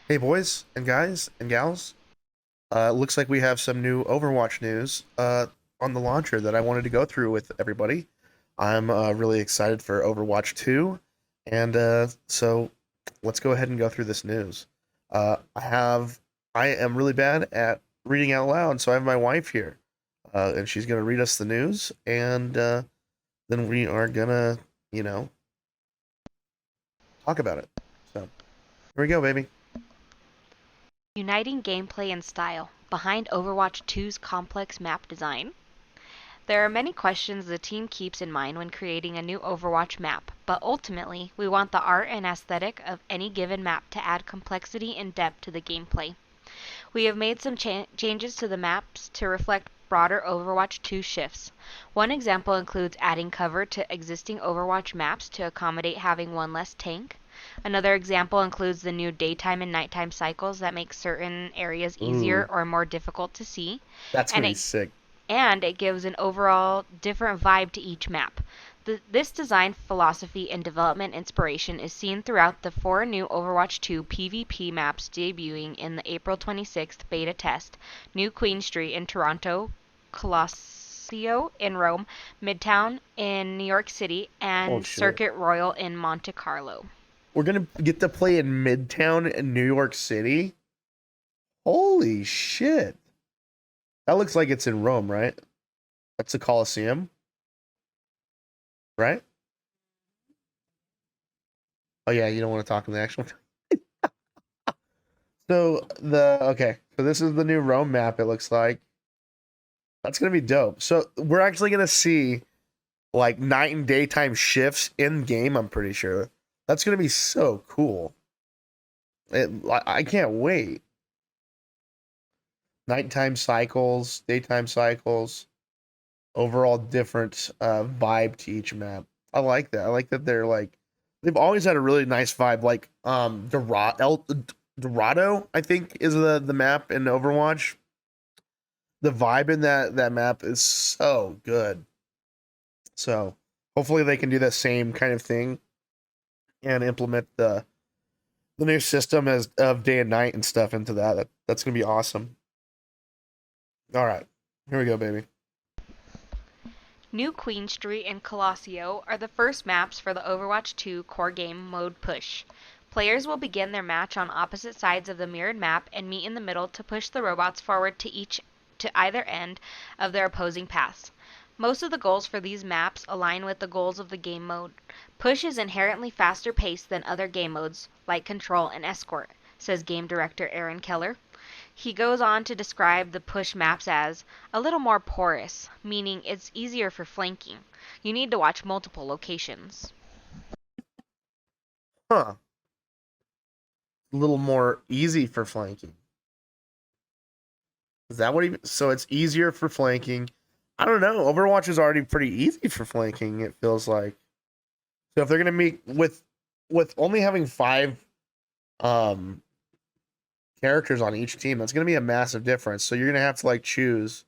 Hey boys and guys and gals. Looks like we have some new Overwatch news on the launcher that I wanted to go through with everybody. I'm really excited for Overwatch 2, and so let's go ahead and go through this news. I am really bad at reading out loud, so I have my wife here, and she's gonna read us the news, and then we are gonna, you know, talk about it. So here we go, baby. Uniting gameplay and style behind Overwatch 2's complex map design. There are many questions the team keeps in mind when creating a new Overwatch map, but ultimately, we want the art and aesthetic of any given map to add complexity and depth to the gameplay. We have made some changes to the maps to reflect broader Overwatch 2 shifts. One example includes adding cover to existing Overwatch maps to accommodate having one less tank. Another example includes the new daytime and nighttime cycles that make certain areas easier Ooh, or more difficult to see, that's and gonna be it sick. gives an overall different vibe to each map. This design philosophy and development inspiration is seen throughout the four new Overwatch 2 PvP maps debuting in the April 26th beta test: New Queen Street in Toronto, Colosseo in Rome, Midtown in New York City, Oh and shit. Circuit Royal in Monte Carlo. We're gonna get to play in Midtown in New York City. Holy shit! That looks like it's in Rome, right? That's the Colosseum, right? Oh yeah, you don't want to talk in the actual. So this is the new Rome map. It looks like that's gonna be dope. So we're actually gonna see like night and daytime shifts in game. I'm pretty sure that's gonna be so cool. I can't wait. Nighttime cycles, daytime cycles, overall different vibe to each map. I like that. I like that they've always had a really nice vibe. Like Dorado, I think is the map in Overwatch. The vibe in that map is so good. So hopefully they can do the same kind of thing and implement the new system as of day and night and stuff into that's gonna be awesome. All right, here we go, baby. New Queen Street and Colosseo are the first maps for the Overwatch 2 core game mode push. Players will begin their match on opposite sides of the mirrored map and meet in the middle to push the robots forward to either end of their opposing paths. Most of the goals for these maps align with the goals of the game mode. Push is inherently faster paced than other game modes like Control and Escort, says game director Aaron Keller. He goes on to describe the push maps as a little more porous, meaning it's easier for flanking. You need to watch multiple locations. Huh? A little more easy for flanking. Is that what he? So it's easier for flanking. I don't know. Overwatch is already pretty easy for flanking. It feels like. So if they're gonna meet with only having five um characters on each team, that's gonna be a massive difference. So you're gonna have to like choose.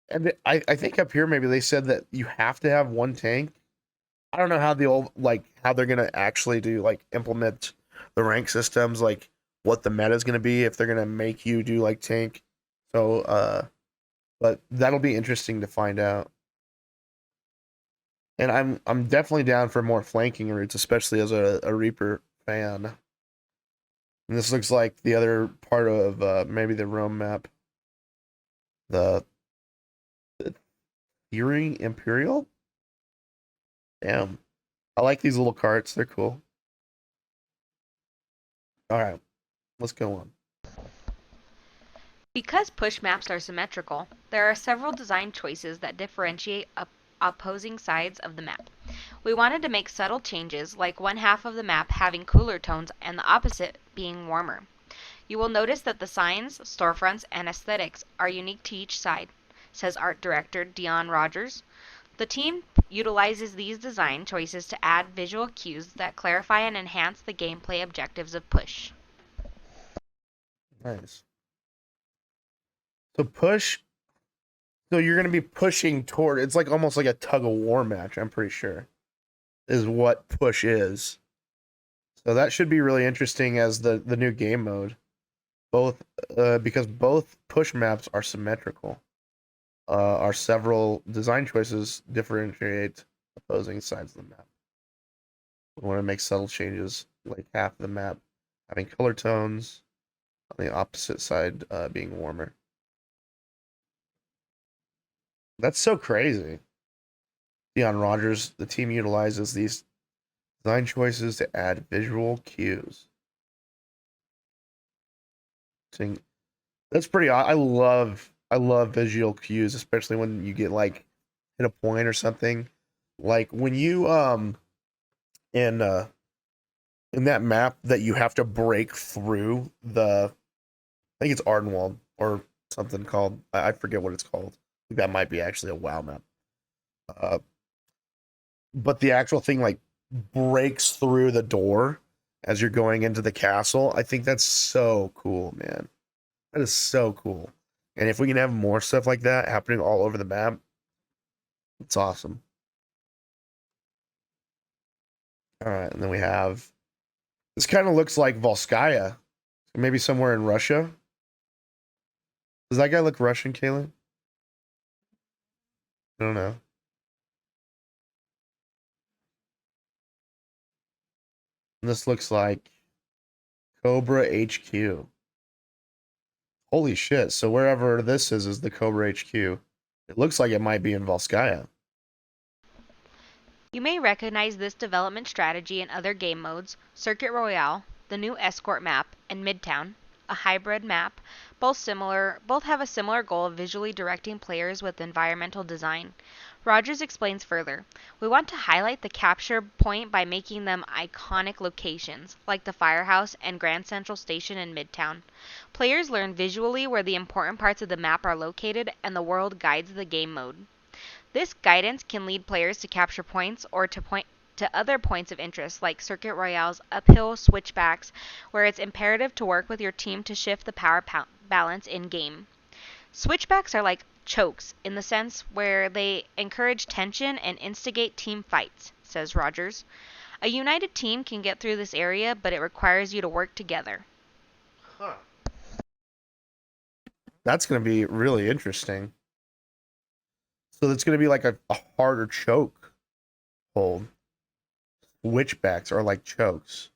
And I think up here maybe they said that you have to have one tank. I don't know how the old like how they're gonna actually do like implement the rank systems, like what the meta is gonna be if they're gonna make you do like tank. So but that'll be interesting to find out. And I'm definitely down for more flanking routes, especially as a Reaper fan. And this looks like the other part of maybe the Rome map, the, the Fury Imperial. Damn, I like these little carts. They're cool. All right, let's go on. Because push maps are symmetrical, there are several design choices that differentiate opposing sides of the map. We wanted to make subtle changes, like one half of the map having cooler tones and the opposite being warmer. You will notice that the signs, storefronts, and aesthetics are unique to each side, says art director Dion Rogers. The team utilizes these design choices to add visual cues that clarify and enhance the gameplay objectives of Push. Nice. So push. So you're gonna be pushing toward. It's like almost like a tug of war match. I'm pretty sure is what push is. So that should be really interesting as the new game mode. Both because both push maps are symmetrical. Our several design choices differentiate opposing sides of the map. We want to make subtle changes, like half the map having color tones, on the opposite side being warmer. That's so crazy. Dion Rogers, the team utilizes these design choices to add visual cues. That's pretty. I love visual cues, especially when you get like hit a point or something. Like when you in uh in that map that you have to break through I think it's Ardenwald or something called. I forget what it's called. I think that might be actually a WoW map. Uh, but the actual thing like breaks through the door as you're going into the castle. I think that's so cool, man. That is so cool. And if we can have more stuff like that happening all over the map, it's awesome. All right, and then we have this kind of looks like Volskaya, maybe somewhere in Russia. Does that guy look Russian, Kaylin? I don't know. And this looks like Cobra HQ. Holy shit! So wherever this is the Cobra HQ. It looks like it might be in Volskaya. You may recognize this development strategy in other game modes: Circuit Royale, the new Escort map, and Midtown, a hybrid map. Both have a similar goal of visually directing players with environmental design. Rogers explains further: "We want to highlight the capture point by making them iconic locations, like the Firehouse and Grand Central Station in Midtown. Players learn visually where the important parts of the map are located, and the world guides the game mode. This guidance can lead players to capture points or to point to other points of interest, like Circuit Royale's uphill switchbacks, where it's imperative to work with your team to shift the power balance in game. Switchbacks are like chokes in the sense where they encourage tension and instigate team fights," says Rogers. "A united team can get through this area, but it requires you to work together." Huh. That's going to be really interesting. So it's going to be like a harder choke hold. Witchbacks are like chokes.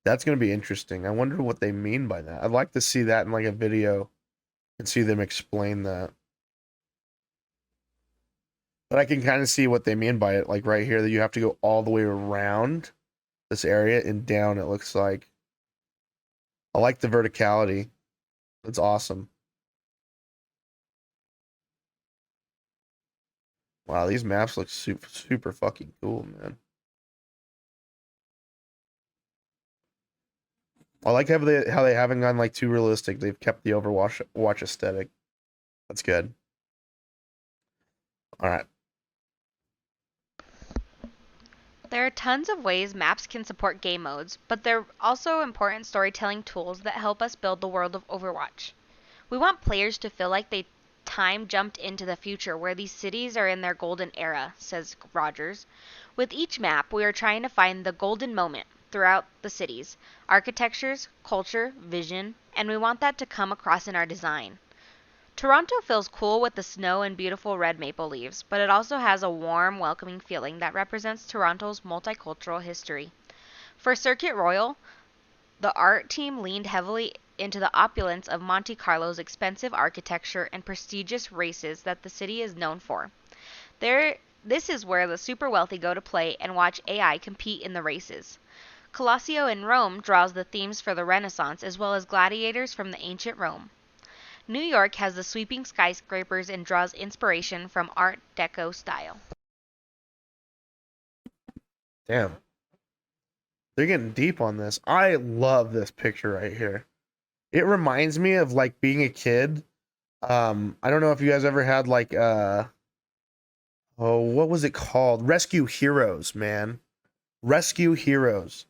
That's going to be interesting. I wonder what they mean by that. I'd like to see that in like a video and see them explain that. But I can kind of see what they mean by it. Like right here, that you have to go all the way around this area and down, it looks like. I like the verticality. It's awesome. Wow, these maps look super, super fucking cool, man. I like how they haven't gone like too realistic. They've kept the Overwatch aesthetic. That's good. All right. There are tons of ways maps can support game modes, but they're also important storytelling tools that help us build the world of Overwatch. We want players to feel like they time jumped into the future where these cities are in their golden era, says Rogers. With each map, we are trying to find the golden moment throughout the cities, architectures, culture, vision, and we want that to come across in our design. Toronto feels cool with the snow and beautiful red maple leaves, but it also has a warm, welcoming feeling that represents Toronto's multicultural history. For Circuit Royal, the art team leaned heavily into the opulence of Monte Carlo's expensive architecture and prestigious races that the city is known for. This is where the super wealthy go to play and watch AI compete in the races. Colosseo in Rome draws the themes for the Renaissance as well as gladiators from the ancient Rome. New York has the sweeping skyscrapers and draws inspiration from Art Deco style. Damn. They're getting deep on this. I love this picture right here. It reminds me of like being a kid. I don't know if you guys ever had like oh, what was it called? Rescue Heroes, man. Rescue Heroes.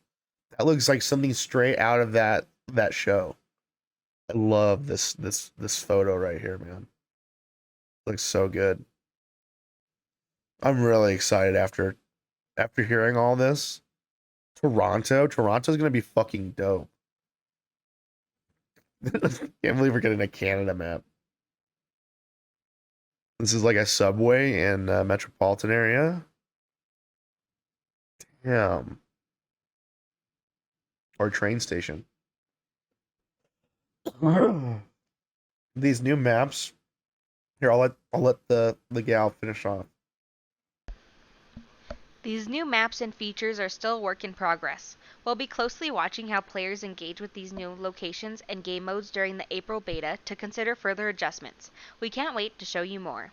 That looks like something straight out of that show. I love this photo right here, man. Looks so good. I'm really excited after after hearing all this. Toronto's gonna be fucking dope. Can't believe we're getting a Canada map. This is like a subway in a metropolitan area. Damn. Or train station. These new maps. Here, I'll let the gal finish off. These new maps and features are still a work in progress. We'll be closely watching how players engage with these new locations and game modes during the April beta to consider further adjustments. We can't wait to show you more.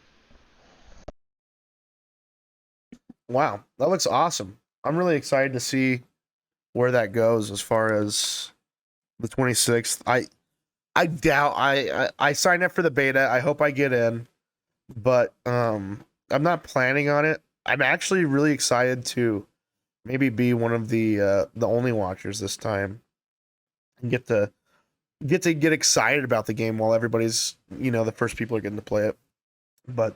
Wow, that looks awesome. I'm really excited to see where that goes as far as the 26th. I doubt I signed up for the beta. I hope I get in, but I'm not planning on it. I'm actually really excited to maybe be one of the only watchers this time and get excited about the game while everybody's, the first people are getting to play it. But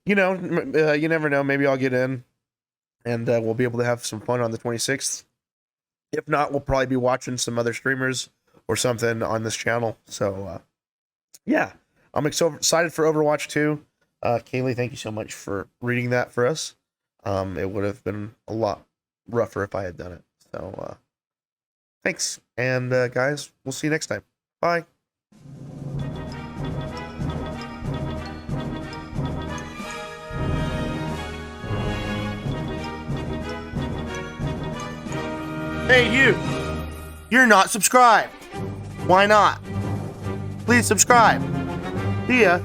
you never know. Maybe I'll get in and we'll be able to have some fun on the 26th. If not, we'll probably be watching some other streamers or something on this channel. So yeah, I'm excited for Overwatch 2. Kaylee, thank you so much for reading that for us. It would have been a lot rougher if I had done it. So thanks. And guys, we'll see you next time. Bye. Hey, you! You're not subscribed. Why not? Please subscribe. See ya.